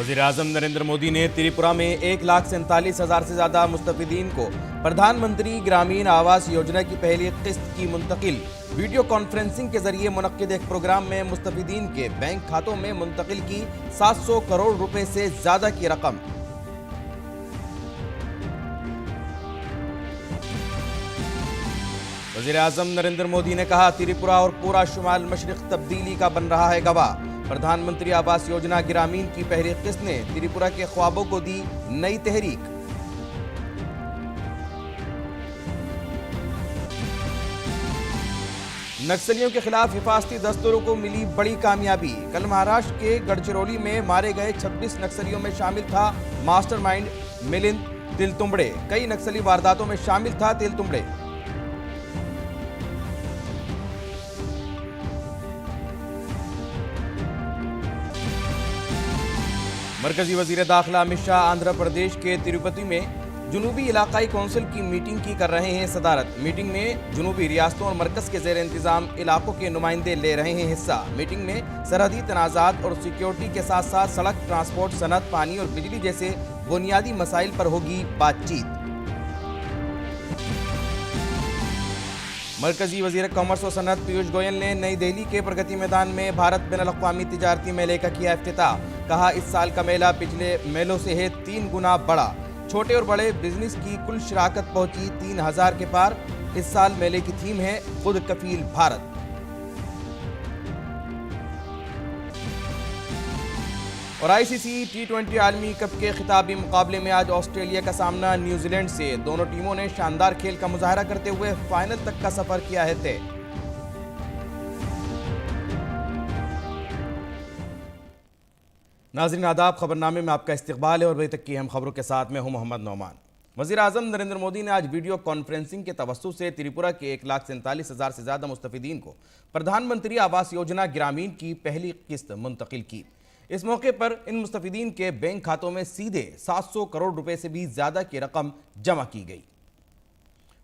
वज़ीर-ए-आज़म नरेंद्र मोदी ने त्रिपुरा में 1,47,000 से ज्यादा मुस्तफिदीन को प्रधानमंत्री ग्रामीण आवास योजना की पहली किस्त की मुंतकिल। वीडियो कॉन्फ्रेंसिंग के जरिए मुनक्किद एक प्रोग्राम में मुस्तफिदीन के बैंक खातों में मुंतकिल की 700 करोड़ रुपए से ज्यादा की रकम। वज़ीर-ए-आज़म नरेंद्र मोदी ने कहा, त्रिपुरा और पूरा शुमाल मशरिक तब्दीली का बन रहा है गवाह। प्रधानमंत्री आवास योजना ग्रामीण की पहली किस्त ने त्रिपुरा के ख्वाबों को दी नई तहरीक। नक्सलियों के खिलाफ हिफाजती दस्तों को मिली बड़ी कामयाबी। कल महाराष्ट्र के गढ़चिरौली में मारे गए 26 नक्सलियों में शामिल था मास्टरमाइंड मिलिंद तिलतुंबड़े। कई नक्सली वारदातों में शामिल था तिलतुंबड़े। मरकजी वजीर दाखिला अमित शाह आंध्र प्रदेश के तिरुपति में जुनूबी इलाकाई कौंसिल की मीटिंग की कर रहे हैं सदारत। मीटिंग में जुनूबी रियासतों और मरकज के जेर इंतजाम इलाकों के नुमाइंदे ले रहे हैं हिस्सा। मीटिंग में सरहदी तनाजात और सिक्योरिटी के साथ साथ सड़क, ट्रांसपोर्ट, सनत, पानी और बिजली जैसे बुनियादी मसाइल पर होगी बातचीत। मरकजी वजीर कॉमर्स और सनत पीयूष गोयल ने नई दिल्ली के प्रगति मैदान में भारत बैनुल-अक़वामी तिजारती मेले का किया इफ्तिताह। कहा, इस साल का मेला पिछले मेलों से है 3 गुना बड़ा। छोटे और बड़े बिजनेस की कुल शिराकत पहुंची 3,000 के पार। इस साल मेले की थीम है खुद कफील भारत। और आईसीसी T20 आलमी कप के खिताबी मुकाबले में आज ऑस्ट्रेलिया का सामना न्यूजीलैंड से। दोनों टीमों ने शानदार खेल का मुजाहरा करते हुए फाइनल तक का सफर किया है तय। नाज़रीन आदाब, खबरनामे में आपका इस्तकबाल है और अभी तक की अहम खबरों के साथ मैं हूं मोहम्मद नौमान। वज़ीर-ए-आज़म नरेंद्र मोदी ने आज वीडियो कॉन्फ्रेंसिंग के तवस्सुत से त्रिपुरा के 1,47,000 से ज्यादा मुस्तफिदीन को प्रधानमंत्री आवास योजना ग्रामीण की पहली किस्त मुंतकिल की। इस मौके पर इन मुस्तफिदीन के बैंक खातों में सीधे 700 करोड़ रुपए से भी ज्यादा की रकम जमा की गई।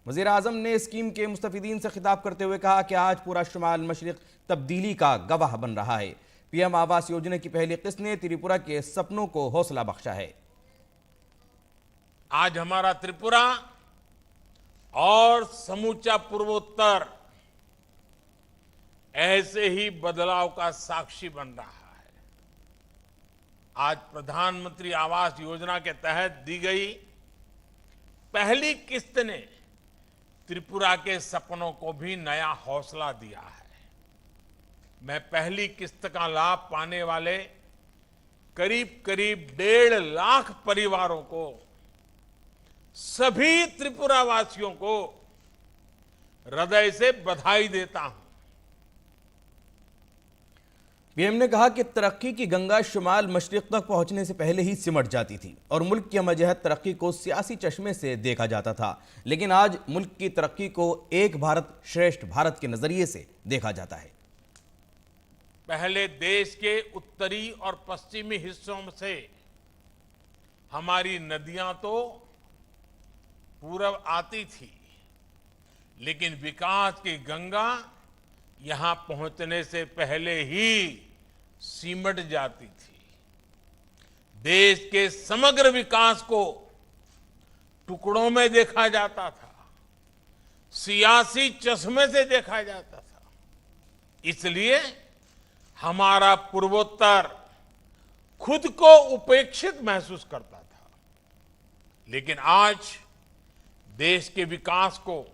वज़ीर-ए-आज़म ने स्कीम के मुस्तफिदीन से खिताब करते हुए कहा कि आज पूरा शुमाल मशरिक तब्दीली का गवाह बन रहा है। पीएम आवास योजना की पहली किस्त ने त्रिपुरा के सपनों को हौसला बख्शा है। आज हमारा त्रिपुरा और समूचा पूर्वोत्तर ऐसे ही बदलाव का साक्षी बन रहा है। आज प्रधानमंत्री आवास योजना के तहत दी गई पहली किस्त ने त्रिपुरा के सपनों को भी नया हौसला दिया है। मैं पहली किस्त का लाभ पाने वाले करीब करीब 1.5 लाख परिवारों को, सभी त्रिपुरा वासियों को हृदय से बधाई देता हूं। पीएम ने कहा कि तरक्की की गंगा शुमाल मशरिक तक पहुंचने से पहले ही सिमट जाती थी और मुल्क की मजहत तरक्की को सियासी चश्मे से देखा जाता था, लेकिन आज मुल्क की तरक्की को एक भारत श्रेष्ठ भारत के नजरिए से देखा जाता है। पहले देश के उत्तरी और पश्चिमी हिस्सों से हमारी नदियां तो पूरब आती थी, लेकिन विकास की गंगा यहां पहुंचने से पहले ही सिमट जाती थी। देश के समग्र विकास को टुकड़ों में देखा जाता था, सियासी चश्मे से देखा जाता था। इसलिए हमारा पूर्वोत्तर खुद को उपेक्षित महसूस करता था, लेकिन आज देश के विकास को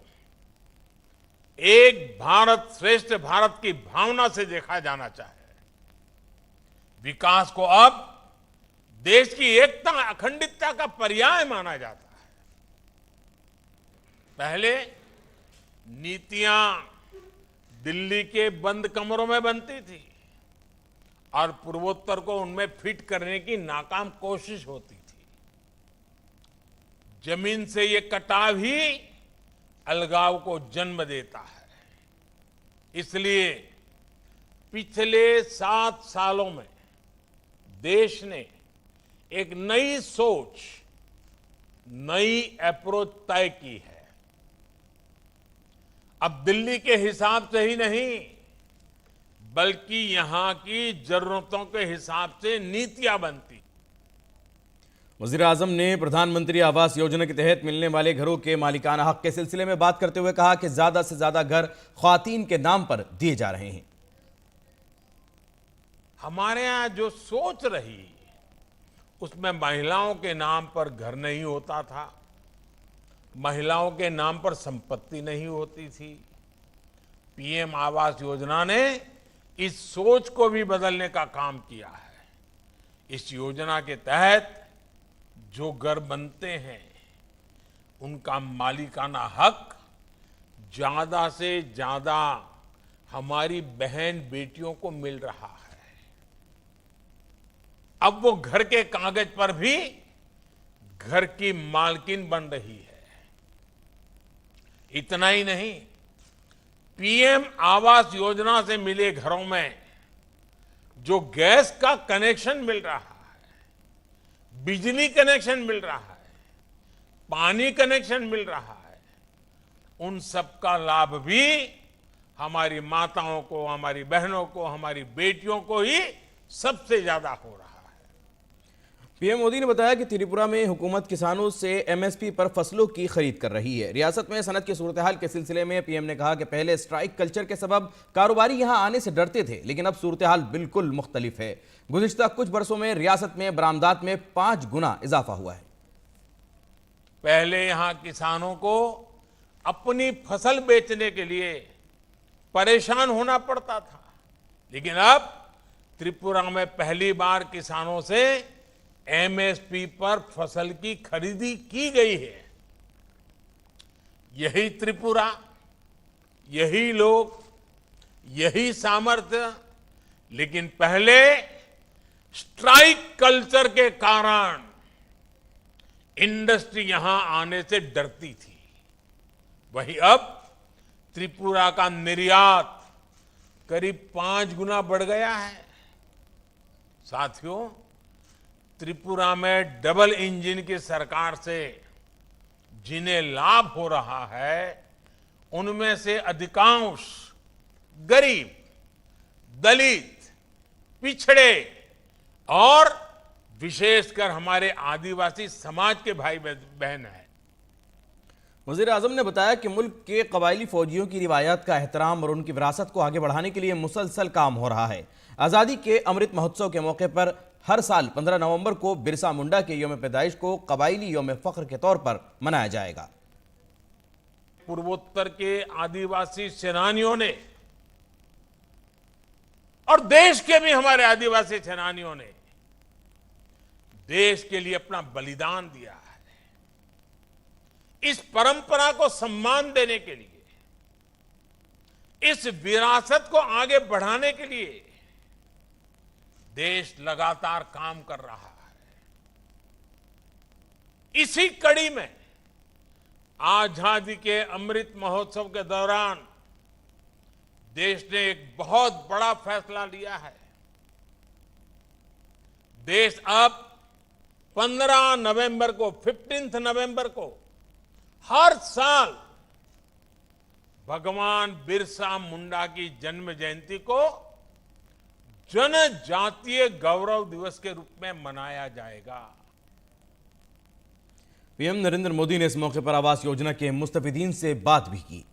एक भारत श्रेष्ठ भारत की भावना से देखा जाना चाहिए। विकास को अब देश की एकता, अखंडितता का पर्याय माना जाता है। पहले नीतियां दिल्ली के बंद कमरों में बनती थी और पूर्वोत्तर को उनमें फिट करने की नाकाम कोशिश होती थी। जमीन से ये कटाव ही अलगाव को जन्म देता है। इसलिए पिछले 7 सालों में देश ने एक नई सोच, नई अप्रोच तय की है। अब दिल्ली के हिसाब से ही नहीं, बल्कि यहां की जरूरतों के हिसाब से नीतियां बनती। वज़ीर आज़म ने प्रधानमंत्री आवास योजना के तहत मिलने वाले घरों के मालिकाना हक के सिलसिले में बात करते हुए कहा कि ज्यादा से ज्यादा घर ख्वातीन के नाम पर दिए जा रहे हैं। हमारे यहाँ जो सोच रही उसमें महिलाओं के नाम पर घर नहीं होता था, महिलाओं के नाम पर संपत्ति नहीं होती थी। पीएम आवास योजना ने इस सोच को भी बदलने का काम किया है। इस योजना के तहत जो घर बनते हैं उनका मालिकाना हक ज्यादा से ज्यादा हमारी बहन बेटियों को मिल रहा है। अब वो घर के कागज पर भी घर की मालकिन बन रही है। इतना ही नहीं, पीएम आवास योजना से मिले घरों में जो गैस का कनेक्शन मिल रहा है, बिजली कनेक्शन मिल रहा है, पानी कनेक्शन मिल रहा है, उन सब का लाभ भी हमारी माताओं को, हमारी बहनों को, हमारी बेटियों को ही सबसे ज्यादा हो रहा है। पीएम मोदी ने बताया कि त्रिपुरा में हुकूमत किसानों से एमएसपी पर फसलों की खरीद कर रही है। रियासत में सनत की सूरत हाल के सिलसिले में पीएम ने कहा कि पहले स्ट्राइक कल्चर के सबब कारोबारी यहां आने से डरते थे, लेकिन अब सूरत हाल बिल्कुल मुख्तलिफ है। गुज़िश्ता कुछ बरसों में रियासत में बरामदात में 5 गुना इजाफा हुआ है। पहले यहां किसानों को अपनी फसल बेचने के लिए परेशान होना पड़ता था, लेकिन अब त्रिपुरा में पहली बार किसानों से एमएसपी पर फसल की खरीदी की गई है। यही त्रिपुरा, यही लोग, यही सामर्थ्य, लेकिन पहले स्ट्राइक कल्चर के कारण इंडस्ट्री यहां आने से डरती थी। वही अब त्रिपुरा का निर्यात करीब 5 गुना बढ़ गया है। साथियों, त्रिपुरा में डबल इंजन की सरकार से जिन्हें लाभ हो रहा है, उनमें से अधिकांश गरीब, दलित, पिछड़े और विशेषकर हमारे आदिवासी समाज के भाई बहन हैं। वज़ीर आज़म ने बताया कि मुल्क के कबायली फौजियों की रिवायात का एहतराम और उनकी विरासत को आगे बढ़ाने के लिए मुसलसल काम हो रहा है। आज़ादी के अमृत महोत्सव के मौके पर हर साल 15 नवंबर को बिरसा मुंडा के यौम पैदाइश को कबायली यौम फख्र के तौर पर मनाया जाएगा। पूर्वोत्तर के आदिवासी सेनानियों ने और देश के भी हमारे आदिवासी सेनानियों ने देश के लिए अपना बलिदान दिया है। इस परंपरा को सम्मान देने के लिए, इस विरासत को आगे बढ़ाने के लिए देश लगातार काम कर रहा है। इसी कड़ी में आजादी के अमृत महोत्सव के दौरान देश ने एक बहुत बड़ा फैसला लिया है। देश अब 15 नवंबर को, 15 नवंबर को हर साल भगवान बिरसा मुंडा की जन्म जयंती को जनजातीय गौरव दिवस के रूप में मनाया जाएगा। पीएम नरेंद्र मोदी ने इस मौके पर आवास योजना के मुस्तफिदीन से बात भी की।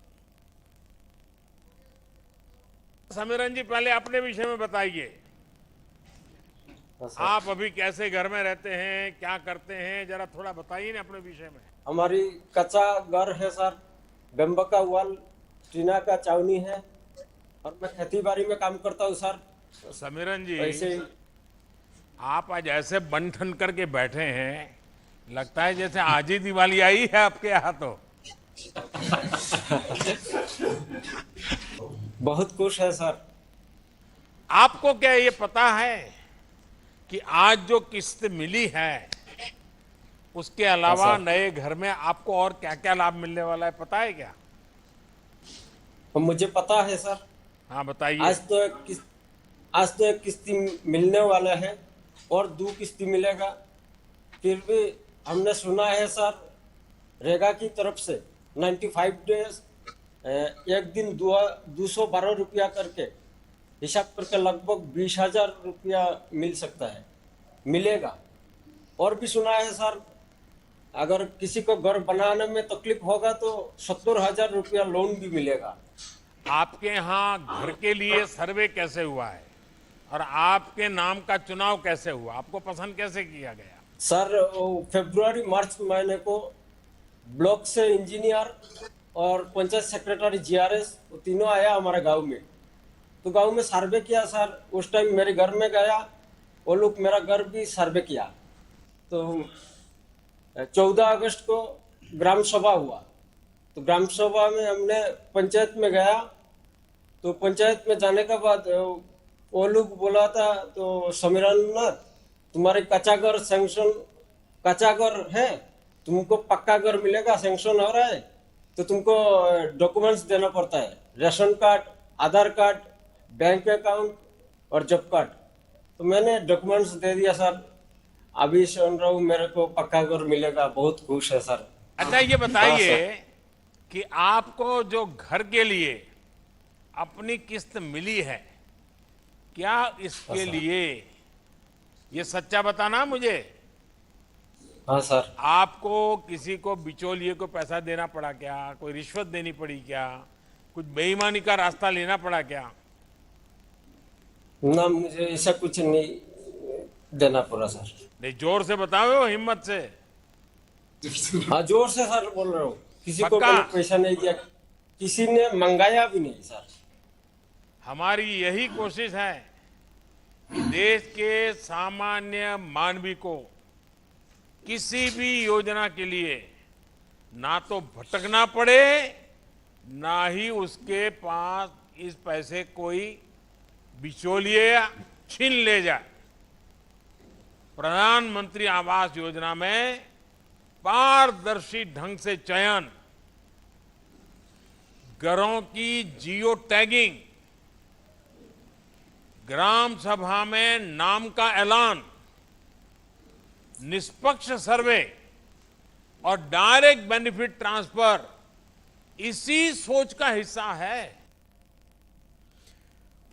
समीरन जी, पहले अपने विषय में बताइए। आप अभी कैसे घर में रहते हैं, क्या करते हैं, जरा थोड़ा बताइए ना अपने विषय में। हमारी कच्चा घर है सर, बेम्बा का वाल, टीना का चावनी है और मैं खेती बाड़ी में काम करता हूँ सर। समीरन जी, ऐसे आप आज ऐसे बन ठन करके बैठे हैं, लगता है जैसे आज ही दिवाली आई है आपके यहाँ। तो बहुत खुश है सर। आपको क्या ये पता है कि आज जो किस्त मिली है उसके अलावा नए घर में आपको और क्या क्या लाभ मिलने वाला है, पता है क्या? तो मुझे पता है सर। हाँ बताइए। आज तो एक किस्ती मिलने वाला है और 2 किस्ती मिलेगा। फिर भी हमने सुना है सर, रेगा की तरफ से 95 डेज एक दिन 212 रुपया करके हिसाब करके लगभग 20,000 रुपया मिल सकता है, मिलेगा। और भी सुना है सर, अगर किसी को घर बनाने में तकलीफ होगा तो 70,000 रुपया लोन भी मिलेगा। आपके यहाँ घर के लिए सर्वे कैसे हुआ है और आपके नाम का चुनाव कैसे हुआ? आपको पसंद कैसे किया गया? सर फरवरी मार्च महीने को ब्लॉक से इंजीनियर और पंचायत सेक्रेटरी जीआरएस तीनों आया हमारे गांव में, तो गांव में सर्वे किया सर। उस टाइम मेरे घर में गया, वो लोग मेरा घर भी सर्वे किया। तो 14 अगस्त को ग्राम सभा हुआ, तो ग्राम सभा में हमने पंचायत में गया, तो पंचायत में जाने के बाद वो लोग बोला था, तो समीरनाथ तुम्हारे कच्चा घर सैंक्शन, कच्चा घर है, तुमको पक्का घर मिलेगा, सैंक्शन हो रहा है, तो तुमको डॉक्यूमेंट्स देना पड़ता है, राशन कार्ड, आधार कार्ड, बैंक अकाउंट और जॉब कार्ड। तो मैंने डॉक्यूमेंट्स दे दिया सर, अभी सुन रहा हूँ मेरे को पक्का घर मिलेगा, बहुत खुश है सर। अच्छा ये बताइए कि आपको जो घर के लिए अपनी किस्त मिली है, क्या इसके लिए, ये सच्चा बताना मुझे, हाँ सर। आपको किसी को बिचौलिए को पैसा देना पड़ा क्या? कोई रिश्वत देनी पड़ी क्या? कुछ बेईमानी का रास्ता लेना पड़ा क्या? ना, मुझे ऐसा कुछ नहीं देना पड़ा सर। नहीं, जोर से बताओ, हिम्मत से। हाँ जोर से सर बोल रहा हूँ, किसी को पक्का? मैंने पैसा नहीं दिया, किसी ने मंगाया भी नहीं सर। हमारी यही कोशिश है कि देश के सामान्य मानवी को किसी भी योजना के लिए ना तो भटकना पड़े, ना ही उसके पास इस पैसे कोई बिचौलिए छीन ले जाए। प्रधानमंत्री आवास योजना में पारदर्शी ढंग से चयन, घरों की जियो टैगिंग, ग्राम सभा में नाम का ऐलान, निष्पक्ष सर्वे और डायरेक्ट बेनिफिट ट्रांसफर इसी सोच का हिस्सा है।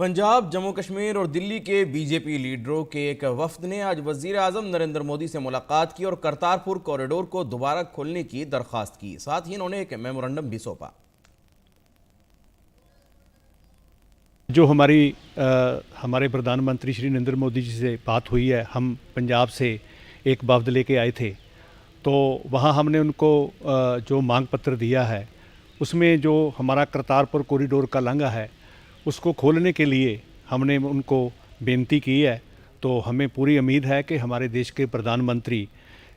पंजाब, जम्मू कश्मीर और दिल्ली के बीजेपी लीडरों के एक वफ्द ने आज वजीर आजम नरेंद्र मोदी से मुलाकात की और करतारपुर कॉरिडोर को दोबारा खोलने की दरख्वास्त की। साथ ही इन्होंने एक मेमोरेंडम भी सौंपा। जो हमारे प्रधानमंत्री श्री नरेंद्र मोदी जी से बात हुई है, हम पंजाब से एक वफ्द लेके आए थे, तो वहाँ हमने उनको जो मांग पत्र दिया है, उसमें जो हमारा करतारपुर कॉरिडोर का लांघा है उसको खोलने के लिए हमने उनको बेनती की है। तो हमें पूरी उम्मीद है कि हमारे देश के प्रधानमंत्री,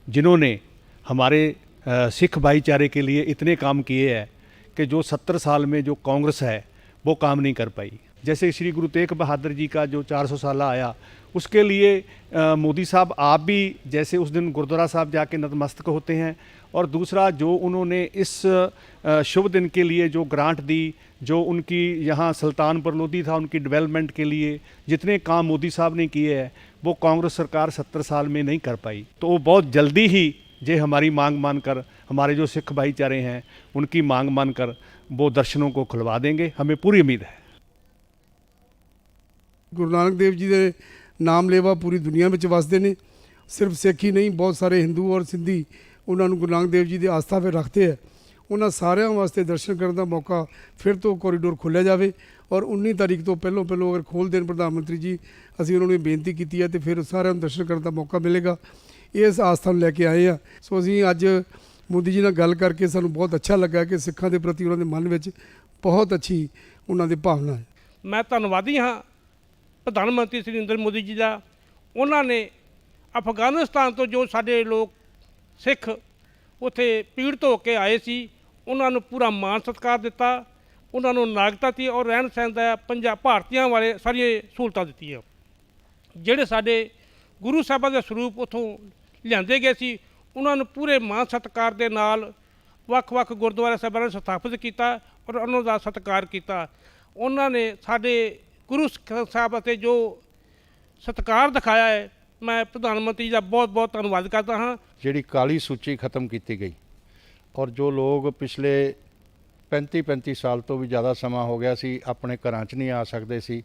जिन्होंने हमारे सिख भाईचारे के लिए इतने काम किए हैं कि जो 70 साल में जो कांग्रेस है वो काम नहीं कर पाई, जैसे श्री गुरु तेग बहादुर जी का जो 400 साल आया, उसके लिए मोदी साहब आप भी जैसे उस दिन गुरुद्वारा साहब जाके नतमस्तक होते हैं, और दूसरा जो उन्होंने इस शुभ दिन के लिए जो ग्रांट दी, जो उनकी यहाँ सुल्तानपुर लोधी था उनकी डेवलपमेंट के लिए जितने काम मोदी साहब ने किए हैं वो कांग्रेस सरकार 70 साल में नहीं कर पाई। तो वो बहुत जल्दी ही जे हमारी मांग मानकर, हमारे जो सिख भाईचारे हैं उनकी मांग मानकर वो दर्शनों को खुलवा देंगे, हमें पूरी उम्मीद है। गुरु नानक देव जी के नाम लेवा पूरी दुनिया में वसते ने, सिर्फ सिख ही नहीं, बहुत सारे हिंदू और सिंधी उन्होंने गुरु नानक देव जी की आस्था पर रखते हैं। उन्होंने सारिਆਂ वास्ते दर्शन करने का मौका फिर तो कॉरीडोर खोलिया जाए, और 19 तारीख तो पहलों अगर खोल देन प्रधानमंत्री जी, असी उन्होंने बेनती की है, तो फिर सारिਆਂ दर्शन करने का मौका मिलेगा। इस आस्था में लैके आए हैं। सो असी अज मोदी जी नाल गल करके सानू बहुत अच्छा लगा कि सिखां के प्रति उन्होंने मन में बहुत अच्छी उन्होंने भावना है। मैं धन्नवादी हाँ प्रधानमंत्री श्री नरेंद्र मोदी जी का। उन्होंने अफगानिस्तान तो जो साडे लोग सिख उत्थे पीड़ित होके आए सी, उन्होंने पूरा मान सत्कार दिता, उन्होंने नागरिकता दी और रहन सहन का पंजाब भारतीयों वाले सारिया सहूलतां दित्तियां। जिहड़े साडे गुरु साहिबां दे स्वरूप उत्थों लिआंदे गए सी, उन्होंने पूरे मान सत्कार दे नाल वख-वख गुरुद्वारा साहिबां ने स्थापित किया और उन्हों दा सत्कार किया। उन्होंने साडे गुरु साहब अते जो सत्कार दिखाया है, मैं प्रधानमंत्री जी का बहुत बहुत धन्यवाद करता हाँ। ਜਿਹੜੀ ਕਾਲੀ ਸੂਚੀ ਖਤਮ ਕੀਤੀ ਗਈ, ਔਰ ਜੋ ਲੋਕ ਪਿਛਲੇ 35 ਸਾਲ ਤੋਂ ਵੀ ਜ਼ਿਆਦਾ ਸਮਾਂ ਹੋ ਗਿਆ ਸੀ ਆਪਣੇ ਘਰਾਂ 'ਚ ਨਹੀਂ ਆ ਸਕਦੇ ਸੀ,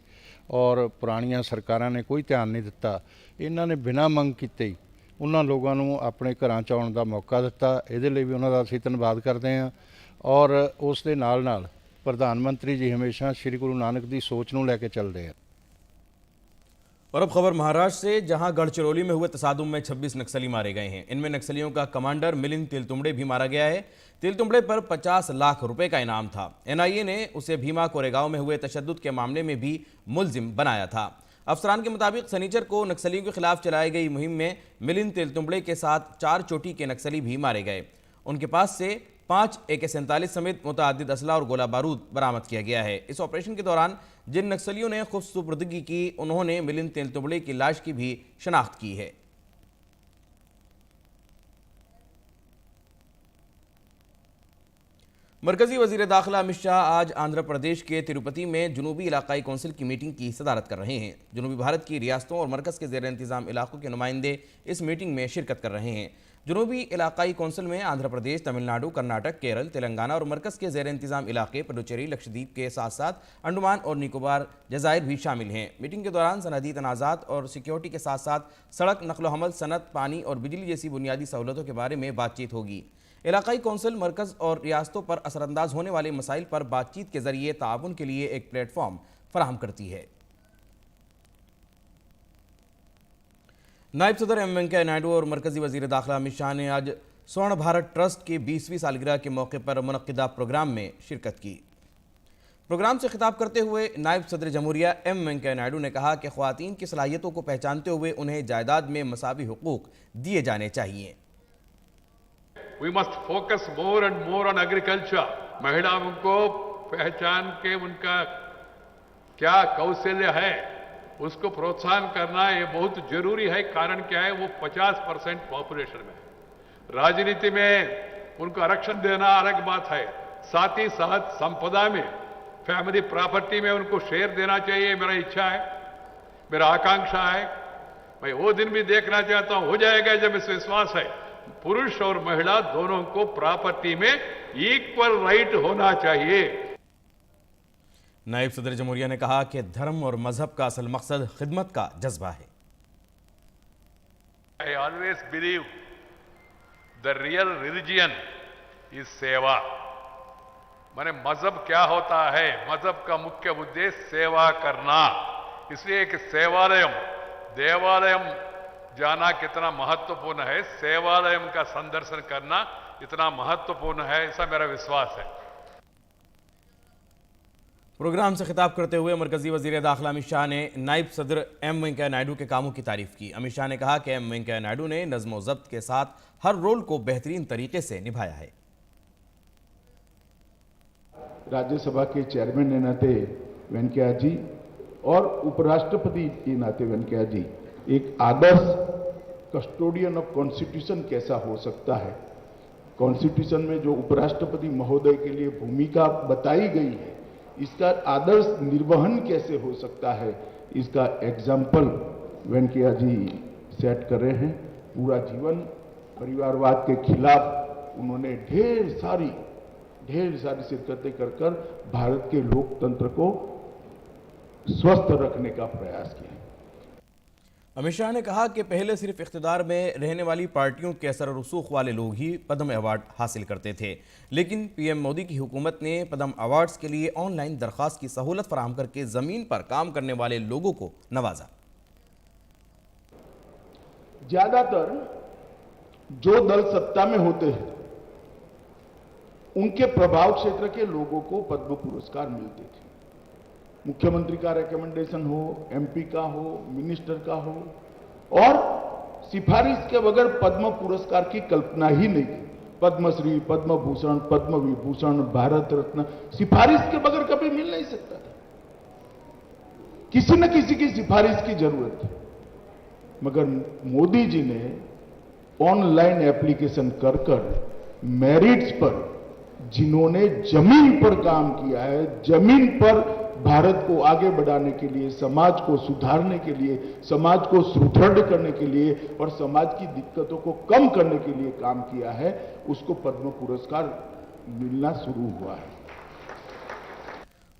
ਔਰ ਪੁਰਾਣੀਆਂ ਸਰਕਾਰਾਂ ਨੇ ਕੋਈ ਧਿਆਨ ਨਹੀਂ ਦਿੱਤਾ, ਇਹਨਾਂ ਨੇ ਬਿਨਾਂ ਮੰਗ ਕੀਤੇ ਹੀ ਉਹਨਾਂ ਲੋਕਾਂ ਨੂੰ ਆਪਣੇ ਘਰਾਂ 'ਚ ਆਉਣ ਦਾ ਮੌਕਾ ਦਿੱਤਾ। ਇਹਦੇ ਲਈ ਵੀ ਉਹਨਾਂ ਦਾ ਅਸੀਂ ਧੰਨਵਾਦ ਕਰਦੇ ਹਾਂ। ਔਰ ਉਸ ਦੇ ਨਾਲ ਪ੍ਰਧਾਨ ਮੰਤਰੀ ਜੀ ਹमेशा श्री गुरु नानक ਦੀ ਸੋਚ ਨੂੰ ਲੈ ਕੇ ਚੱਲਦੇ हैं। और अब खबर महाराष्ट्र से, जहां गढ़चिरौली में हुए तसादुम में 26 नक्सली मारे गए हैं। इनमें नक्सलियों का कमांडर मिलिंद तेलतुंबड़े भी मारा गया है। तेलतुंबड़े पर 50 लाख रुपए का इनाम था। एनआईए ने उसे भीमा कोरेगांव में हुए तशद्दुद के मामले में भी मुलजिम बनाया था। अफसरान के मुताबिक शनिचर को नक्सलियों के खिलाफ चलाई गई मुहिम में मिलिंद तेलतुंबड़े के साथ 4 चोटी के नक्सली भी मारे गए। उनके पास से 5 AK-47 समेत मुतअद्दिद असला और गोला बारूद बरामद किया गया है। इस ऑपरेशन के दौरान जिन नक्सलियों ने खुद सुपुर्दगी की, उन्होंने मिलिंद तेलतुंबड़े की लाश की भी शनाख्त की है। मरकजी वजीर दाखिला अमित शाह आज आंध्र प्रदेश के तिरुपति में जनूबी इलाकाई कौंसिल की मीटिंग की सदारत कर रहे हैं। जनूबी भारत की रियासतों और मरकज़ के ज़ेर इंतज़ाम इलाकों के नुमाइंदे इस मीटिंग में शिरकत कर रहे हैं। जनूबी इलाकाई कौंसिल में आंध्र प्रदेश, तमिलनाडु, कर्नाटक, केरल, तेलंगाना और मरकज़ के ज़ेर इंतज़ाम इलाके पुडुचेरी, लक्षद्वीप के साथ साथ अंडमान और निकोबार जज़ायर भी शामिल हैं। मीटिंग के दौरान सनदी तनाज़ात और सिक्योरिटी के साथ साथ सड़क, नक़्ल हमल, सनत, पानी और बिजली जैसी बुनियादी सहूलतों के बारे में बातचीत होगी। इलाकाई कौंसिल मरकज़ और रियासतों पर असरअंदाज होने वाले मसाइल पर बातचीत के जरिए ताउन के लिए एक प्लेटफॉर्म फराहम करती है। नायब सदर वेंकैया नायडू और मरकजी वजीर दाखिला अमित शाह ने आज स्वर्ण भारत ट्रस्ट की 20वीं सालगिरह के मौके पर मुनक्किदा प्रोग्राम में शिरकत की। प्रोग्राम से खिताब करते हुए नायब सदर जमहूरिया वेंकैया नायडू ने कहा कि ख़वातीन की सलाहियतों को पहचानते हुए उन्हें जायदाद में मसावी हुकूक दिए जाने चाहिए। We must focus more and more on agriculture. महिलाओं को पहचान के उनका क्या कौशल्य है उसको प्रोत्साहन करना ये बहुत जरूरी है। कारण क्या है, वो 50% पॉपुलेशन में है। राजनीति में उनको आरक्षण देना अलग बात है, साथ ही साथ संपदा में, फैमिली प्रॉपर्टी में उनको शेयर देना चाहिए। मेरा इच्छा है, मेरा आकांक्षा है, मैं वो दिन भी देखना चाहता हूं, हो जाएगा जब इस विश्वास है पुरुष और महिला दोनों को प्रॉपर्टी में इक्वल राइट होना चाहिए। नायब सदर जमहूरिया ने कहा कि धर्म और मजहब का असल मकसद खिदमत का जज्बा है। I always believe the real religion is सेवा। माने मजहब क्या होता है, मजहब का मुख्य उद्देश्य सेवा करना। इसलिए एक सेवालयम, देवालयम जाना कितना महत्वपूर्ण है, सेवालयम का संदर्शन करना इतना महत्वपूर्ण है, ऐसा मेरा विश्वास है। प्रोग्राम से खिताब करते हुए मरकजी वजीर दाखिला अमित शाह ने नायब सदर वेंकैया नायडू के कामों की तारीफ की। अमित शाह ने कहा कि वेंकैया नायडू ने नज़्म व ज़ब्त के साथ हर रोल को बेहतरीन तरीके से निभाया है। राज्यसभा के चेयरमैन के नाते वेंकैया जी और उपराष्ट्रपति के नाते वेंकैया जी एक आदर्श कस्टोडियन ऑफ कॉन्स्टिट्यूशन कैसा हो सकता है, कॉन्स्टिट्यूशन में जो उपराष्ट्रपति महोदय के लिए भूमिका बताई गई है इसका आदर्श निर्वहन कैसे हो सकता है, इसका एग्जाम्पल वेंकैया जी सेट कर रहे हैं। पूरा जीवन परिवारवाद के खिलाफ उन्होंने ढेर सारी शिरकतें कर भारत के लोकतंत्र को स्वस्थ रखने का प्रयास किया। अमित शाह ने कहा कि पहले सिर्फ इख्तिदार में रहने वाली पार्टियों के असर और रसूख वाले लोग ही पद्म अवार्ड हासिल करते थे, लेकिन पीएम मोदी की हुकूमत ने पद्म अवार्ड्स के लिए ऑनलाइन दरख्वास्त की सहूलत फराहम करके ज़मीन पर काम करने वाले लोगों को नवाजा। ज्यादातर जो दल सत्ता में होते हैं उनके प्रभाव क्षेत्र के लोगों को पद्म पुरस्कार मिलते थे। मुख्यमंत्री का रिकमेंडेशन हो, एमपी का हो, मिनिस्टर का हो, और सिफारिश के बगैर पद्म पुरस्कार की कल्पना ही नहीं थी। पद्मश्री, पद्म भूषण, पद्म विभूषण, भारत रत्न सिफारिश के बगैर कभी मिल नहीं सकता था। किसी न किसी की सिफारिश की जरूरत थी। मगर मोदी जी ने ऑनलाइन एप्लीकेशन कर मेरिट्स पर जिन्होंने जमीन पर काम किया है, जमीन पर भारत को आगे बढ़ाने के लिए, समाज को सुधारने के लिए, समाज को सुदृढ़ करने के लिए और समाज की दिक्कतों को कम करने के लिए काम किया है, उसको पद्म पुरस्कार मिलना शुरू हुआ है।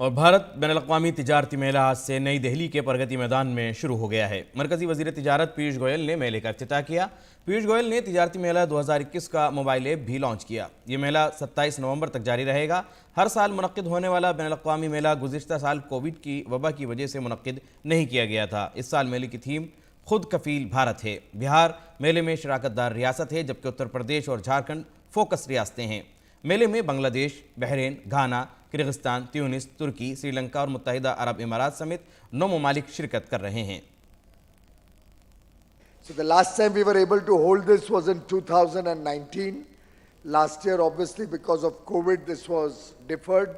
और भारत बैनुल-अक़वामी तिजारती मेला आज से नई दिल्ली के प्रगति मैदान में शुरू हो गया है। मरकजी वजीर तिजारत पीयूष गोयल ने मेले का इफ्तिताह किया। पीयूष गोयल ने तिजारती मेला 2021 का मोबाइल ऐप भी लॉन्च किया। ये मेला 27 नवंबर तक जारी रहेगा। हर साल मुनक्किद होने वाला बैनुल-अक़वामी मेला गुज़िश्ता साल कोविड की वबा की वजह से मुनक्किद नहीं किया गया था। इस साल मेले की थीम खुद कफील भारत है। बिहार मेले में शराकतदार रियासत है, जबकि उत्तर प्रदेश और झारखंड फोकस रियासतें हैं। मेले में बांग्लादेश, बहरीन, घाना, किर्गिस्तान, ट्यूनिस, तुर्की, श्रीलंका और मुत्तहिदा अरब इमारात समेत 9 ममालिक शिरकत कर रहे हैं। So the last time we were able to hold this was in 2019. Last year, obviously, because of COVID, this was deferred.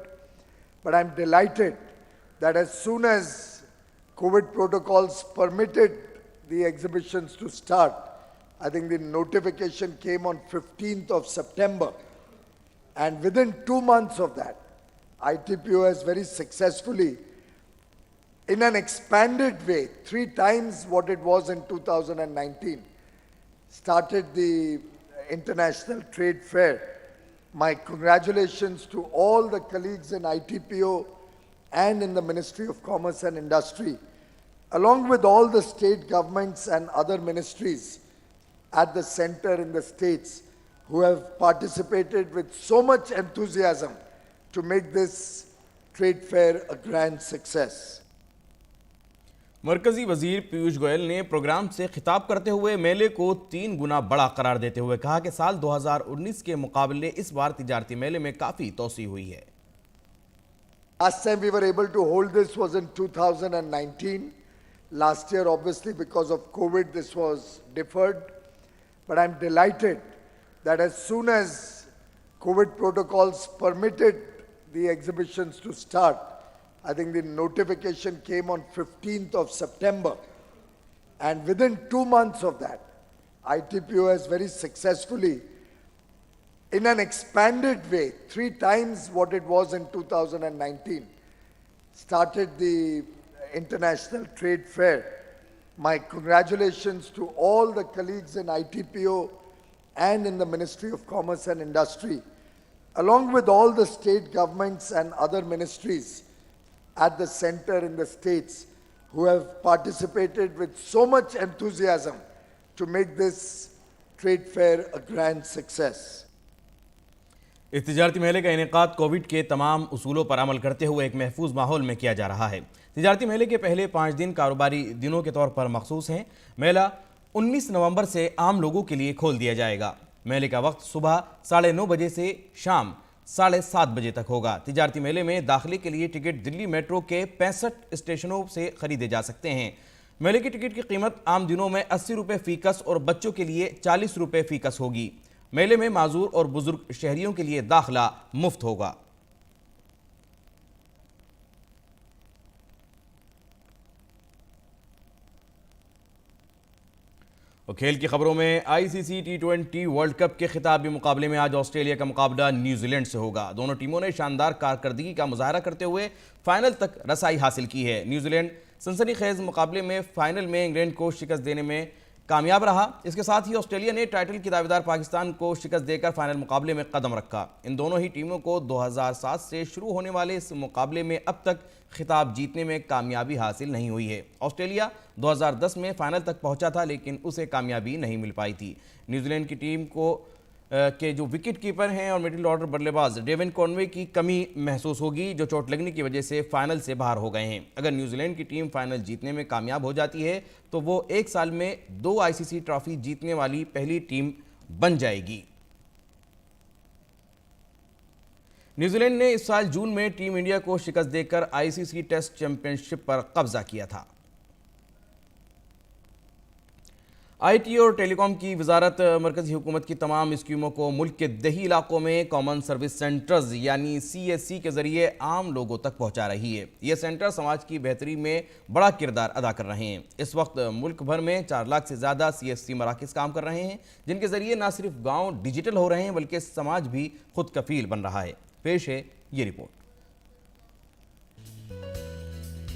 But I'm delighted that as soon as COVID protocols permitted the exhibitions to start, I think the notification came on 15th of September. And within 2 months of that, ITPO has very successfully, in an expanded way, 3 times what it was in 2019, started the International Trade Fair. My congratulations to all the colleagues in ITPO and in the Ministry of Commerce and Industry, along with all the state governments and other ministries at the center in the states who have participated with so much enthusiasm to make this trade fair a grand success. मरकजी वजीर पीयूष गोयल ने programme से खिताब करते हुए मेले को 3 गुना बड़ा करार देते हुए कहा कि साल 2019 के मुकाबले इस बार तिजारती मेले में काफ़ी तोसी हुई है। Last time we were able to hold this was in 2019. Last year, obviously, because of COVID, this was deferred. But I'm delighted that as soon as COVID protocols permitted the exhibitions to start, I think the notification came on 15th of September. And within 2 months of that, ITPO has very successfully, in an expanded way, 3 times what it was in 2019, started the International Trade Fair. My congratulations to all the colleagues in ITPO and in the Ministry of Commerce and Industry, along with all the state governments and other ministries at the center in the states who have participated with so much enthusiasm to make this trade fair a grand success. इस तिजारती मेले का इनेकाद Covid के तमाम उसूलों पर अमल करते हुए एक महफूज माहौल में किया जा रहा है। तिजारती मेले के पहले 5 दिन कारोबारी दिनों के तौर पर मखसूस हैं। मेला 19 नवंबर से आम लोगों के लिए खोल दिया जाएगा। मेले का वक्त सुबह 9:30 बजे से शाम 7:30 बजे तक होगा। तिजारती मेले में दाखिले के लिए टिकट दिल्ली मेट्रो के 65 स्टेशनों से खरीदे जा सकते हैं। मेले की टिकट की कीमत आम दिनों में 80 रुपये फीकस और बच्चों के लिए 40 रुपये फीकस होगी। मेले में माजूर और बुजुर्ग शहरियों के लिए दाखिला मुफ्त होगा। और खेल की खबरों में आईसीसी T20 वर्ल्ड कप के खिताबी मुकाबले में आज ऑस्ट्रेलिया का मुकाबला न्यूजीलैंड से होगा। दोनों टीमों ने शानदार कारकर्दगी का मुजाहरा करते हुए फाइनल तक रसाई हासिल की है। न्यूजीलैंड सनसनीखेज मुकाबले में फाइनल में इंग्लैंड को शिकस्त देने में कामयाब रहा। इसके साथ ही ऑस्ट्रेलिया ने टाइटल की दावेदार पाकिस्तान को शिकस्त देकर फाइनल मुकाबले में कदम रखा। इन दोनों ही टीमों को 2007 से शुरू होने वाले इस मुकाबले में अब तक खिताब जीतने में कामयाबी हासिल नहीं हुई है। ऑस्ट्रेलिया 2010 में फाइनल तक पहुंचा था, लेकिन उसे कामयाबी नहीं मिल पाई थी। न्यूजीलैंड की टीम को के जो विकेट कीपर हैं और मिडिल ऑर्डर बल्लेबाज डेविन कॉनवे की कमी महसूस होगी, जो चोट लगने की वजह से फाइनल से बाहर हो गए हैं। अगर न्यूजीलैंड की टीम फाइनल जीतने में कामयाब हो जाती है तो वो एक साल में 2 आईसीसी ट्रॉफी जीतने वाली पहली टीम बन जाएगी। न्यूजीलैंड ने इस साल जून में टीम इंडिया को शिकस्त देकर आईसीसी टेस्ट चैंपियनशिप पर कब्जा किया था। आईटी और टेलीकॉम की वजारत मरकजी हुकूमत की तमाम स्कीमों को मुल्क के दही इलाकों में कॉमन सर्विस सेंटर्स यानी CSC के जरिए आम लोगों तक पहुंचा रही है। ये सेंटर समाज की बेहतरी में बड़ा किरदार अदा कर रहे हैं। इस वक्त मुल्क भर में 4 लाख से ज़्यादा CSC मराकज़ काम कर रहे हैं, जिनके जरिए न सिर्फ गाँव डिजिटल हो रहे हैं बल्कि समाज भी खुद कफील बन रहा है। पेश है ये रिपोर्ट।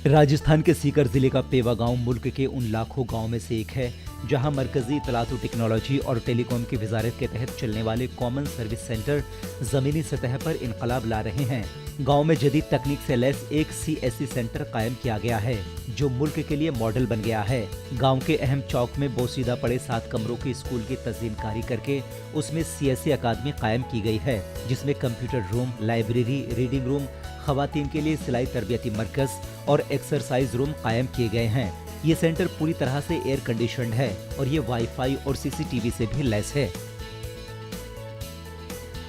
राजस्थान के सीकर जिले का पेवा गांव मुल्क के उन लाखों गांव में से एक है जहां मरकजी इत्तलात टेक्नोलॉजी और टेलीकॉम की वजारत के तहत चलने वाले कॉमन सर्विस सेंटर जमीनी सतह पर इनकलाब ला रहे हैं। गांव में जदीद तकनीक से लैस एक CSC सेंटर कायम किया गया है, जो मुल्क के लिए मॉडल बन गया है। गांव के अहम चौक में बोसीदा पड़े 7 कमरों के स्कूल की तज़ीमकारी करके उसमें CSC अकादमी कायम की गई है, जिसमें computer room, library, reading room, खवातीन के लिए सिलाई तरबियती मरकज और एक्सरसाइज रूम कायम किए गए हैं। ये सेंटर पूरी तरह से एयर कंडीशनड है और ये वाईफाई और CCTV से भी लैस है।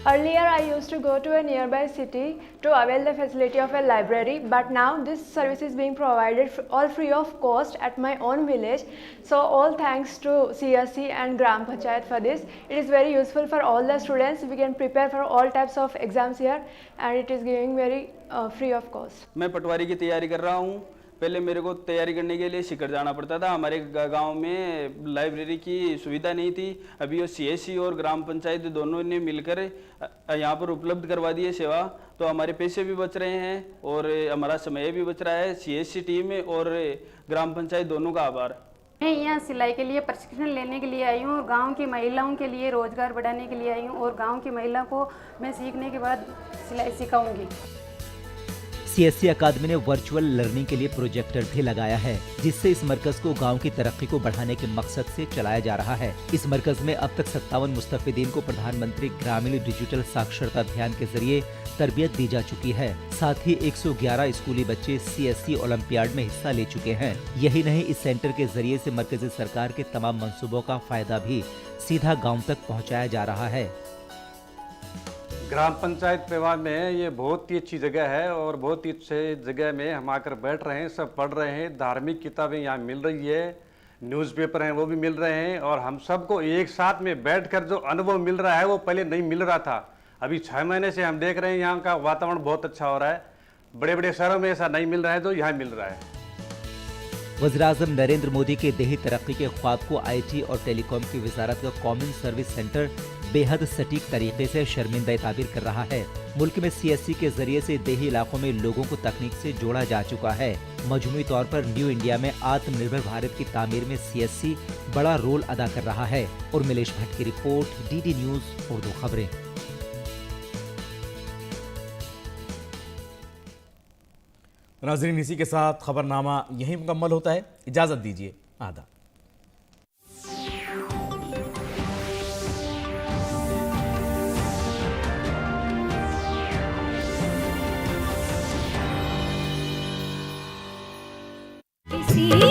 Earlier, I used to go to a nearby city to avail the facility of a library, but now this service is being provided all free of cost at my own village. So all thanks to CSC and Gram Panchayat for this. It is very useful for all the students. We can prepare for all types of exams here, and it is giving very free of cost. मैं पटवारी की तैयारी कर रहा हूँ। पहले मेरे को तैयारी करने के लिए शिकर जाना पड़ता था। हमारे गांव में लाइब्रेरी की सुविधा नहीं थी। अभी वो CSC और ग्राम पंचायत दोनों ने मिलकर यहाँ पर उपलब्ध करवा दी है सेवा, तो हमारे पैसे भी बच रहे हैं और हमारा समय भी बच रहा है। CSC टीम और ग्राम पंचायत दोनों का आभार। मैं यहाँ सिलाई के लिए प्रशिक्षण लेने के लिए आई हूँ और गांव की महिलाओं के लिए रोजगार बढ़ाने के लिए आई हूँ और गांव की महिला को मैं सीखने के बाद सिलाई सिखाऊंगी। CSC अकादमी ने वर्चुअल लर्निंग के लिए प्रोजेक्टर भी लगाया है, जिससे इस मरकज को गांव की तरक्की को बढ़ाने के मकसद से चलाया जा रहा है। इस मरकज में अब तक 57 मुस्तफिदीन को प्रधानमंत्री ग्रामीण डिजिटल साक्षरता अभियान के जरिए तरबियत दी जा चुकी है। साथ ही 111 स्कूली बच्चे CSC ओलंपियाड में हिस्सा ले चुके हैं। यही नहीं, इस सेंटर के जरिए से मरकजी सरकार के तमाम मंसूबों का फायदा भी सीधा गाँव तक पहुँचाया जा रहा है। ग्राम पंचायत पेवा में ये बहुत ही अच्छी जगह है और बहुत ही अच्छे जगह में हम आकर बैठ रहे हैं, सब पढ़ रहे हैं। धार्मिक किताबें यहाँ मिल रही है, न्यूज़पेपर हैं वो भी मिल रहे हैं और हम सबको एक साथ में बैठकर जो अनुभव मिल रहा है वो पहले नहीं मिल रहा था। अभी 6 महीने से हम देख रहे हैं यहाँ का वातावरण बहुत अच्छा हो रहा है। बड़े बड़े शहरों में ऐसा नहीं मिल रहा है जो यहाँ मिल रहा है। वज़ीर-ए-आज़म नरेंद्र मोदी के देही तरक्की के ख्वाब को IT और टेलीकॉम की वजारत का कॉमन सर्विस सेंटर बेहद सटीक तरीके से शर्मिंदा ताबीर कर रहा है। मुल्क में CSC के जरिए से देही इलाकों में लोगों को तकनीक से जोड़ा जा चुका है। मजमूई तौर पर न्यू इंडिया में आत्मनिर्भर भारत की तामीर में CSC बड़ा रोल अदा कर रहा है। और मिलेश भट्ट की रिपोर्ट, DD न्यूज़ उर्दू खबरें। नाज़रीन, इसी के साथ खबरनामा यहीं मुकम्मल होता है। इजाज़त दीजिए, आदाब। See